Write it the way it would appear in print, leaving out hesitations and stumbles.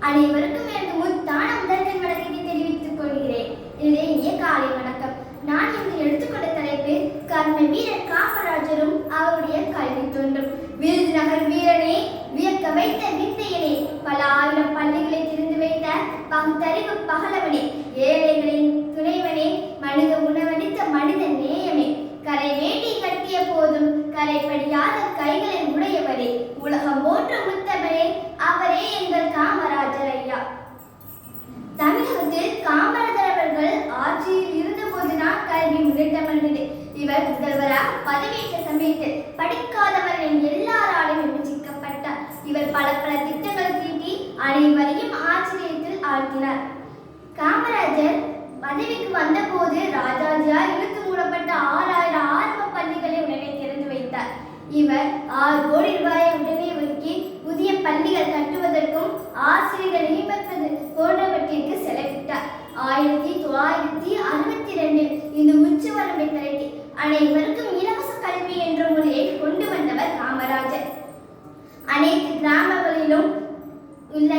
அனைவருக்கும் எனது முத்தான முதல்வன் வணக்கத்தை தெரிவித்துக் கொள்கிறேன். இனிய காலை வணக்கம். நான் இன்று எடுத்துக்கொண்ட தலைப்பு கர்ம வீரர் காமராஜரும் அவருடைய கல்வி தொண்டும். விருதுநகர் வீரனே, வியக்க வைத்த விந்தையனே, பல ஆயிரம் பள்ளிகளை திறந்து வைத்த பகுத்தறிவு பகலவனே, ஏழைகளின் துணைவனே, மனித உணவளித்த மனித நேயமே, கரை வேண்டி கட்டிய போதும் கரைப்படியாத கைகளை உடையவரே, உலகம் போன்ற முத்தவரே, அவரே எங்கள் காமராஜர் ஐயா. தமிழகத்தில் காமராஜர் அவர்கள் ஆட்சியில் இருந்த போதுதான் கல்வி முன்னேற்றமடைந்தது. இவர் முதல்வராக பதவியேற்ற சமயத்தில் படிக்காதவர்களின் எல்லாராலும் விமர்சிக்கப்பட்டார். இவர் பல திட்டங்களை தீட்டி அனைவரையும் ஆச்சரியத்தில் ஆழ்த்தினார். காமராஜர் பதவிக்கு வந்த போது ராஜாஜியால் இழுத்து மூடப்பட்ட 6000 ஆரம்ப பள்ளிகளை உடனே திறந்து வைத்தார். இவர் 6 கோடி ரூபாயை உடனே ஒதுக்கி புதிய பள்ளிகள் கட்டுவதற்கும் ஆசிரியர்கள் நியமிப்பது போன்றவற்றிற்கு செலவிட்டார். 1962 இந்த உச்சவரம்பை தளர்த்தி அனைவருக்கும் இலவச கல்வி என்ற முறையை கொண்டு வந்தவர் காமராஜர். அனைத்து கிராமங்களிலும் உள்ள